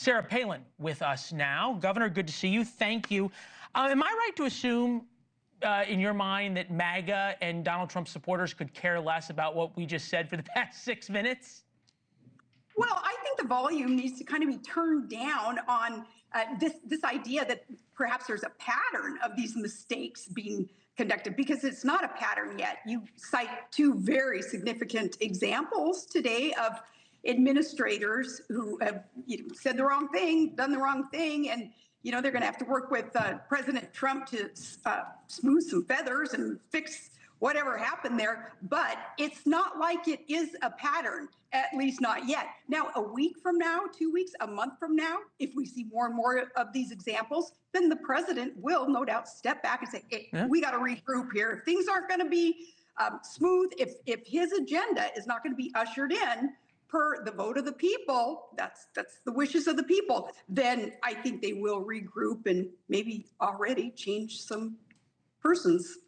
Sarah Palin with us now. Governor, good to see you. Thank you. Am I right to assume, in your mind, that MAGA and Donald Trump supporters could care less about what we just said for the past 6 minutes? Well, I think the volume needs to kind of be turned down on this idea that perhaps there's a pattern of these mistakes being conducted, because it's not a pattern yet. You cite two very significant examples today of administrators who have said the wrong thing, done the wrong thing, and they're going to have to work with President Trump to smooth some feathers and fix whatever happened there. But it's not like it is a pattern, at least not yet. Now, a week from now, 2 weeks, a month from now, if we see more and more of these examples, then the president will no doubt step back and say, hey, we got to regroup here. If things aren't going to be smooth, if his agenda is not going to be ushered in per the vote of the people, that's the wishes of the people, then I think they will regroup and maybe already change some persons.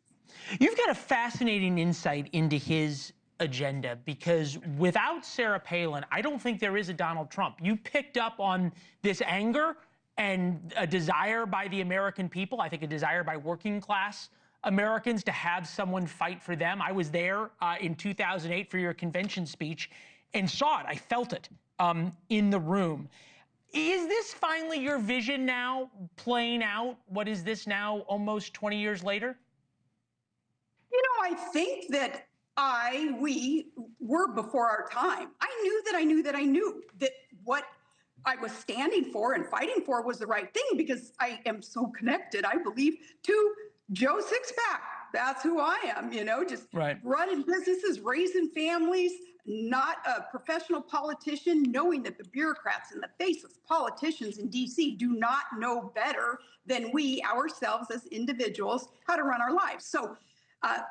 You've got a fascinating insight into his agenda, because without Sarah Palin, I don't think there is a Donald Trump. You picked up on this anger and a desire by the American people, I think a desire by working class Americans to have someone fight for them. I was there in 2008 for your convention speech and saw it. I felt it in the room. Is this finally your vision now playing out? What is this now, almost 20 years later? I think that we were before our time. I knew that what I was standing for and fighting for was the right thing, because I am so connected, I believe, to Joe Sixpack. That's who I am, just running businesses, raising families, not a professional politician, knowing that the bureaucrats and the faceless politicians in D.C. do not know better than we ourselves as individuals how to run our lives. So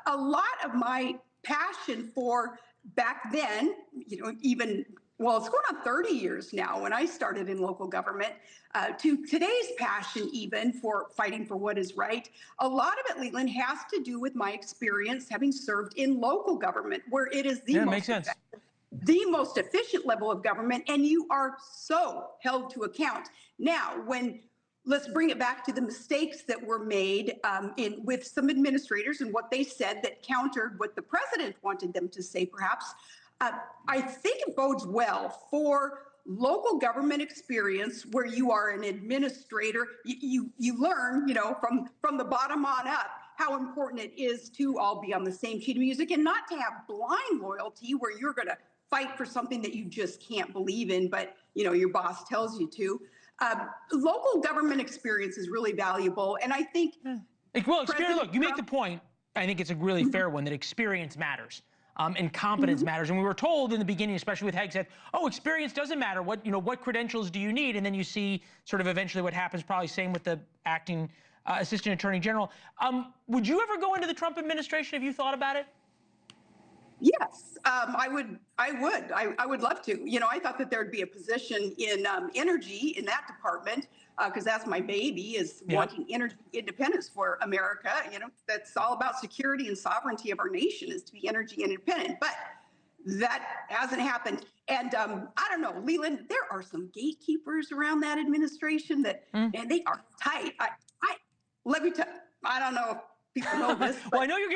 a lot of my passion for back then, well, it's going on 30 years now when I started in local government, to today's passion even for fighting for what is right. A lot of it, Leland, has to do with my experience having served in local government, where it is the most efficient level of government, and you are so held to account. Now, let's bring it back to the mistakes that were made with some administrators and what they said that countered what the president wanted them to say, perhaps. I think it bodes well for local government experience, where you are an administrator. You learn, from the bottom on up, how important it is to all be on the same sheet of music and not to have blind loyalty where you're going to fight for something that you just can't believe in, but your boss tells you to. Local government experience is really valuable, and I think. Well, experience. Look, you make the point. I think it's a really fair one, that experience matters. And competence matters. And we were told in the beginning, especially with Hegseth, oh, experience doesn't matter. What credentials do you need? And then you see sort of eventually what happens, probably same with the acting assistant attorney general. Would you ever go into the Trump administration if you thought about it? Yes, I would. I would love to. I thought that there would be a position in energy in that department, because that's my baby, is wanting energy independence for America. That's all about security and sovereignty of our nation, is to be energy independent. But that hasn't happened. And I don't know, Leland, there are some gatekeepers around that administration that, and they are tight. Let me tell you, I don't know if people know this. Well, I know you're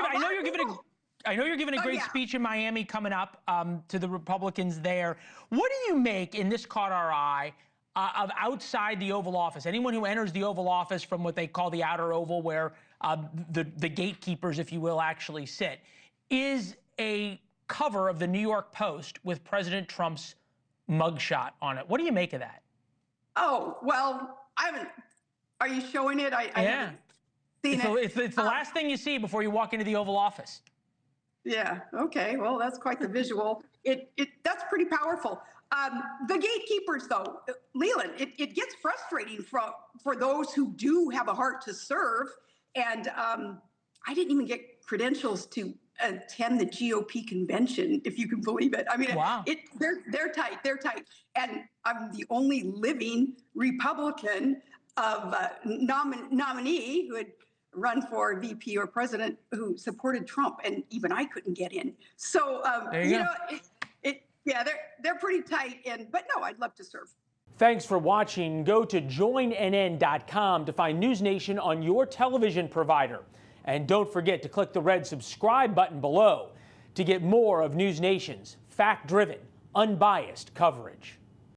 giving a great speech in Miami coming up to the Republicans there. What do you make, and this caught our eye, of outside the Oval Office? Anyone who enters the Oval Office from what they call the outer oval, where the gatekeepers, if you will, actually sit, is a cover of the New York Post with President Trump's mugshot on it. What do you make of that? Oh, well, I haven't. Are you showing it? I haven't seen it. It's the last thing you see before you walk into the Oval Office. Yeah. Okay. Well, that's quite the visual. That's pretty powerful. The gatekeepers, though, Leland, it gets frustrating for those who do have a heart to serve. And I didn't even get credentials to attend the GOP convention, if you can believe it. I mean, wow. They're tight. They're tight. And I'm the only living Republican of nominee who had run for VP or president who supported Trump, and even I couldn't get in. So, they're pretty tight. But no, I'd love to serve. Thanks for watching. Go to joinnn.com to find NewsNation on your television provider. And don't forget to click the red subscribe button below to get more of NewsNation's fact-driven, unbiased coverage.